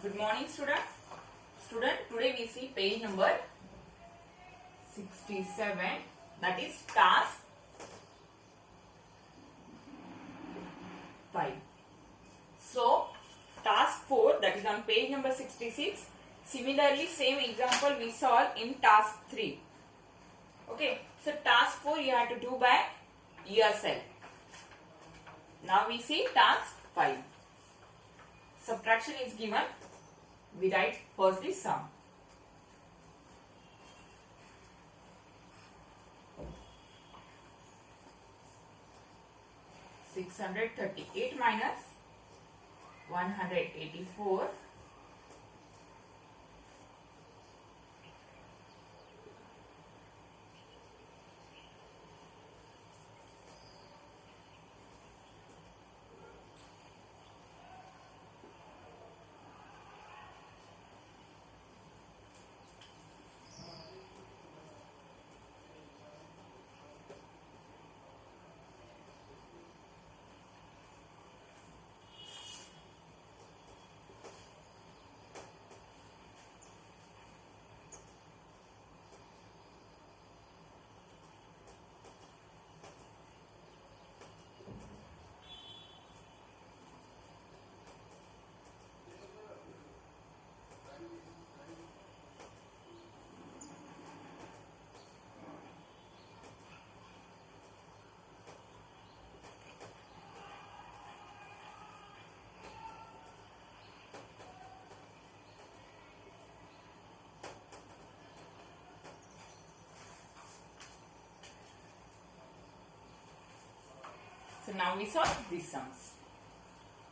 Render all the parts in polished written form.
Good morning, student. Today we see page number 67. That is task 5. So, task 4, that is on page number 66. Similarly, same example we solve in task 3. Okay. So, task 4 you have to do by yourself. Now we see task 5. Subtraction is given. We write first the sum. $638 minus 184 . So now we solve these sums.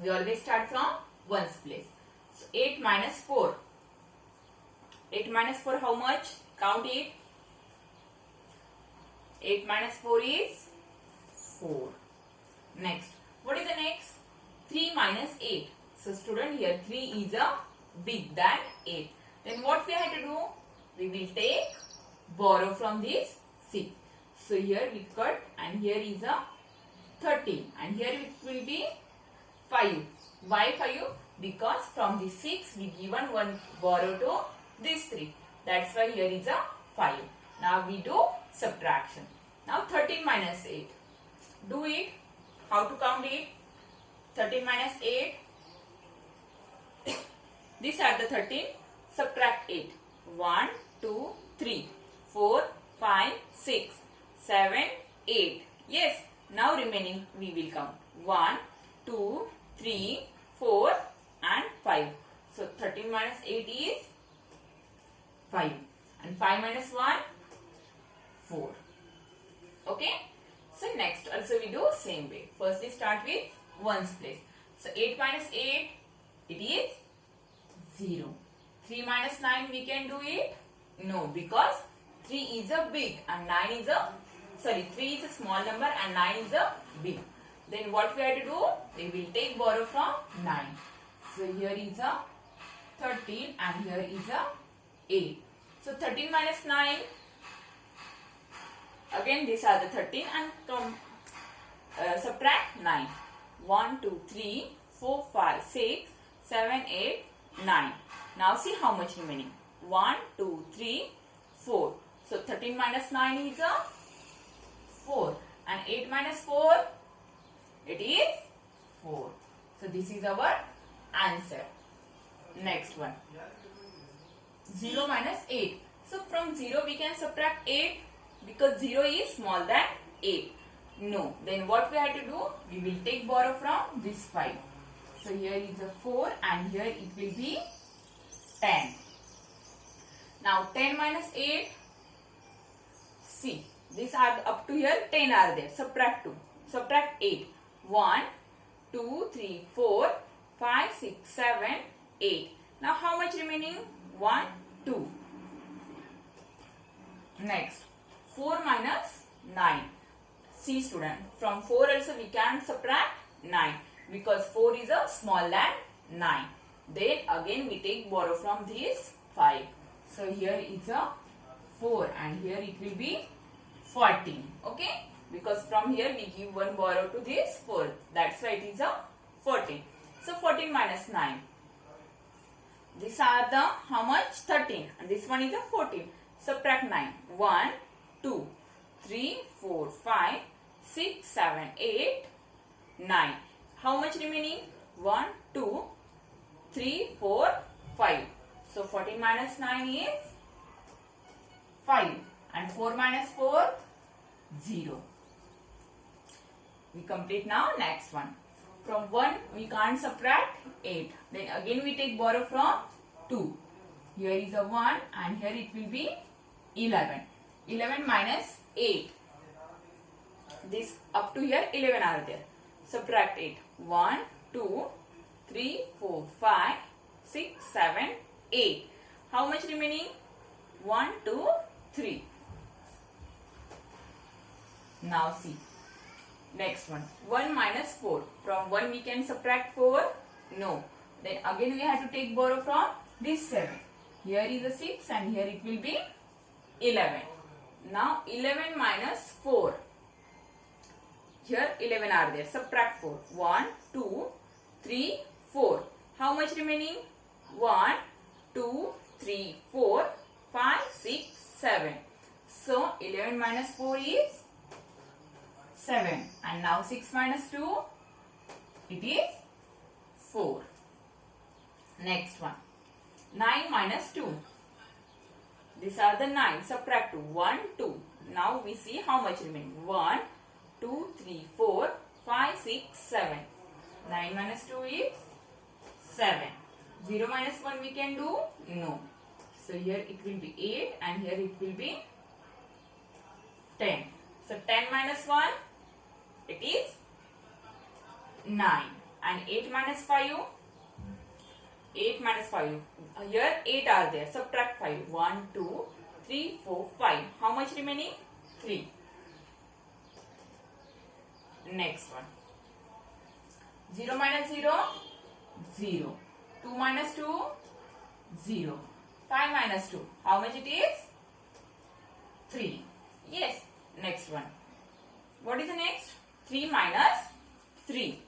We always start from ones place. So 8 minus 4. 8 minus 4 how much? Count it. 8 minus 4 is 4. Next. What is the next? 3 minus 8. So student, here 3 is a big than 8. Then what we have to do? We will take borrow from this 6. So here we cut and here is a 13 and here it will be 5. Why 5? Because from the 6 we given one borrow to this 3. That's why here is a 5. Now we do subtraction. Now 13 minus 8. Do it. How to count it? 13 minus 8. These are the 13. Subtract 8. 1, 2, 3, 4, 5, 6, 7, 8. Yes. Now remaining we will count 1, 2, 3, 4 and 5. So 13 minus 8 is 5 and 5 minus 1, 4. Okay. So next also we do same way. First we start with ones place. So 8 minus 8 it is 0. 3 minus 9 we can do it? No, because 3 is a big and 9 is a 3 is a small number and 9 is a big. Then what we have to do? We will take borrow from 9. So here is a 13 and here is a 8. So 13 minus 9. Again these are the 13 and subtract 9. 1, 2, 3, 4, 5, 6, 7, 8, 9. Now see how much remaining. 1, 2, 3, 4. So 13 minus 9 is a 4 and 8 minus 4 it is 4. So this is our answer. Next one. 0 minus 8. So from 0 we can subtract 8 because 0 is small than 8. No. Then what we have to do? We will take borrow from this 5. So here is a 4 and here it will be 10. Now 10 minus 8. See. These are up to here 10 are there. Subtract 2. Subtract 8. 1, 2, 3, 4, 5, 6, 7, 8. Now how much remaining? 1, 2. Next. 4 minus 9. See student. From 4 also we can subtract 9. Because 4 is a small than 9. Then again we take borrow from this 5. So here is a 4 and here it will be 14. Okay. Because from here we give one borrow to this 4. That's why it is a 14. So 14 minus 9. These are the how much? 13. And this one is a 14. Subtract 9. 1, 2, 3, 4, 5, 6, 7, 8, 9. How much remaining? 1, 2, 3, 4, 5. So 14 minus 9 is 5. And 4 minus 4, 0. We complete now. Next one. From 1 we can't subtract 8. Then again we take borrow from 2. Here is a 1 and here it will be 11. 11 minus 8. This up to here 11 are there. Subtract 8. 1, 2, 3, 4, 5, 6, 7, 8. How much remaining? 1, 2, 3. Now see. Next one. 1 minus 4. From 1 we can subtract 4? No. Then again we have to take borrow from this 7. Here is a 6 and here it will be 11. Now 11 minus 4. Here 11 are there. Subtract 4. 1, 2, 3, 4. How much remaining? 1, 2, 3, 4, 5, 6, 7. So 11 minus 4 is 7. And now 6 minus 2, it is 4. Next one. 9 minus 2. These are the 9. Subtract 2. 1, 2. Now we see how much remaining. 1, 2, 3, 4, 5, 6, 7. 9 minus 2 is 7. 0 minus 1 we can do? No. So here it will be 8 and here it will be 10. So 10 minus 1, it is 9. And 8 minus 5, 8 minus 5. Here 8 are there. Subtract 5. 1, 2, 3, 4, 5. How much remaining? 3. Next one. 0 minus 0, 0. 2 minus 2, 0. 5 minus 2. How much it is? 3. Yes. Next one. What is the next? 3 minus 3.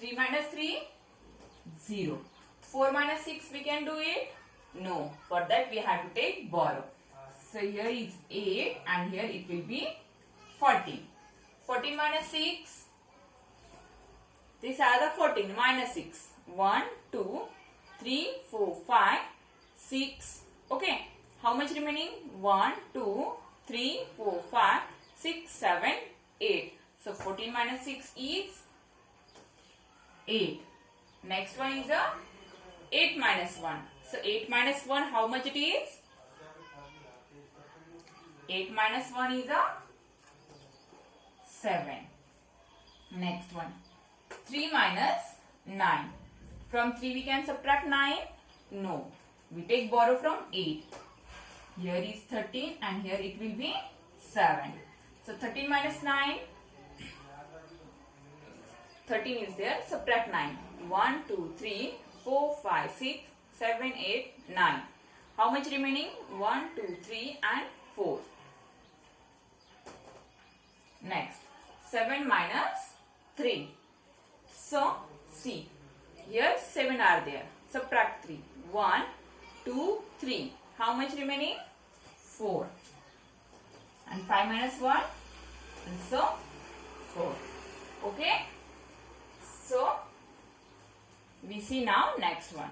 3 minus 3, 0. 4 minus 6 we can do it? No. For that we have to take borrow. So here is 8 and here it will be 14. 14 minus 6. These are the 14 minus 6. 1, 2, 3, 4, 5, 6. Okay. How much remaining? 1, 2, 3, 4, 5, 6, 7, 8. So 14 minus 6 is 8. Next one is a 8 minus 1. So 8 minus 1, how much it is? 8 minus 1 is a 7. Next one. 3 minus 9. From 3 we can subtract 9? No. We take borrow from 8. Here is 13 and here it will be 7. So 13 minus 9. 13 is there. Subtract 9. 1, 2, 3, 4, 5, 6, 7, 8, 9. How much remaining? 1, 2, 3 and 4. Next. 7 minus 3. So, see. Here 7 are there. Subtract 3. 1, 2, 3. How much remaining? 4. And 5 minus 1. And so, 4. Okay. So, we see now next one.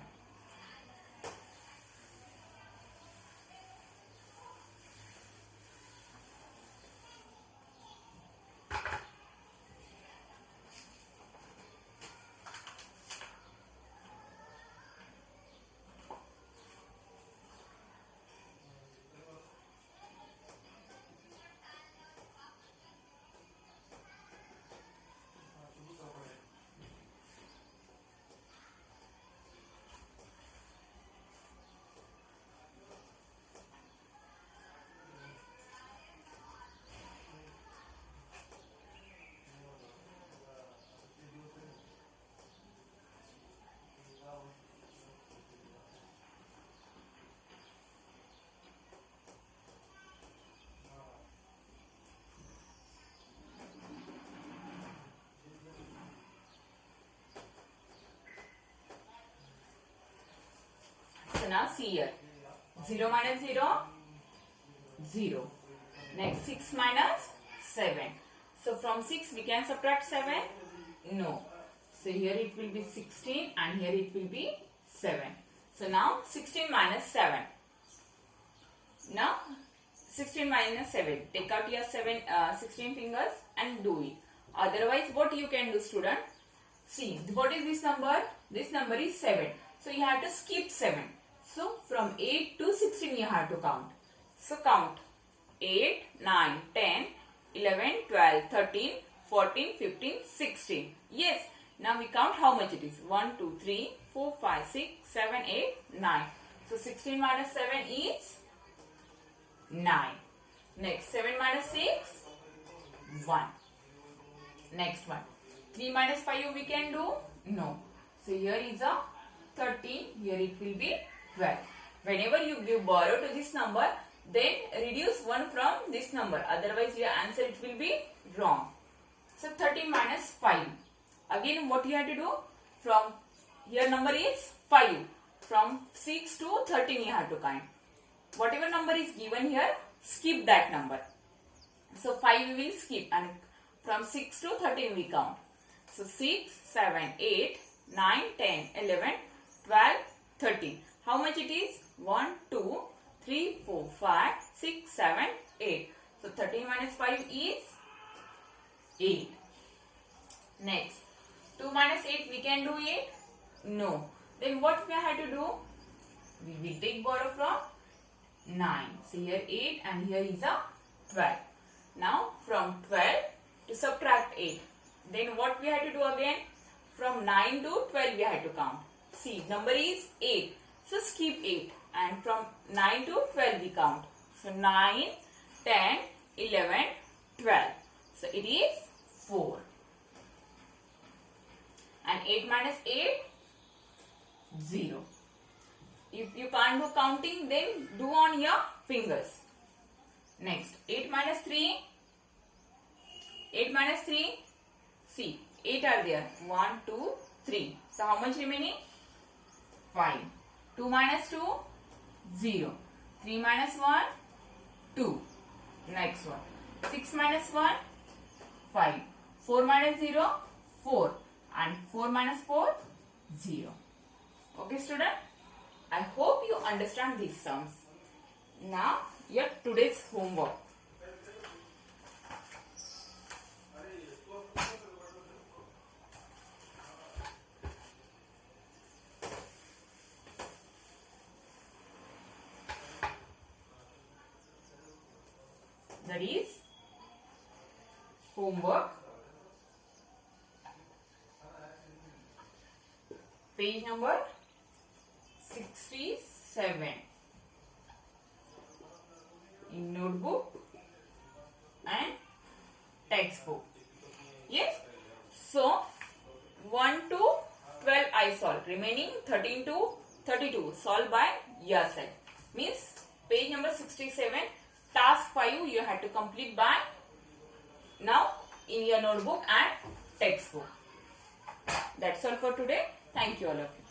So now see here. 0 minus 0, 0. Next 6 minus 7. So from 6 we can subtract 7? No. So here it will be 16 and here it will be 7. So now 16 minus 7. Now 16 minus 7. Take out your 16 fingers and do it. Otherwise what you can do, student? See, what is this number? This number is 7. So you have to skip 7. So from 8 to 16 you have to count. So count 8, 9, 10, 11, 12, 13, 14, 15, 16. Yes. Now we count how much it is. 1, 2, 3, 4, 5, 6, 7, 8, 9. So 16 minus 7 is 9. Next 7 minus 6, 1. Next one. 3 minus 5 we can do? No. So here is a 13. Here it will be 12. Whenever you give borrow to this number, then reduce 1 from this number. Otherwise your answer it will be wrong. So 13 minus 5. Again what you have to do? From here number is 5. From 6 to 13 you have to count. Whatever number is given here, skip that number. So 5 we will skip and from 6 to 13 we count. So 6, 7, 8, 9, 10, 11, 12, 13. How much it is? 1, 2, 3, 4, 5, 6, 7, 8. So 13 minus 5 is 8. Next, 2 minus 8 we can do it? No. Then what we have to do? We will take borrow from 9. So here 8 and here is a 12. Now from 12 to subtract 8. Then what we have to do again? From 9 to 12 we have to count. See, number is 8. So skip 8 and from 9 to 12 we count. So 9, 10, 11, 12. So it is 4. And 8 minus 8, 0. If you can't do counting, then do on your fingers. Next, 8 minus 3. 8 minus 3. See, 8 are there. 1, 2, 3. So how much remaining? 5. 2 minus 2, 0. 3 minus 1, 2. Next one. 6 minus 1, 5. 4 minus 0, 4. And 4 minus 4, 0. Okay, student? I hope you understand these sums. Now, your today's homework. That is homework. Page number 67 in notebook and textbook. Yes. So 1 to 12 I solve. Remaining 13 to 32 solve by yourself. Means page number 67. Task 5 you have to complete by now in your notebook and textbook. That's all for today. Thank you all of you.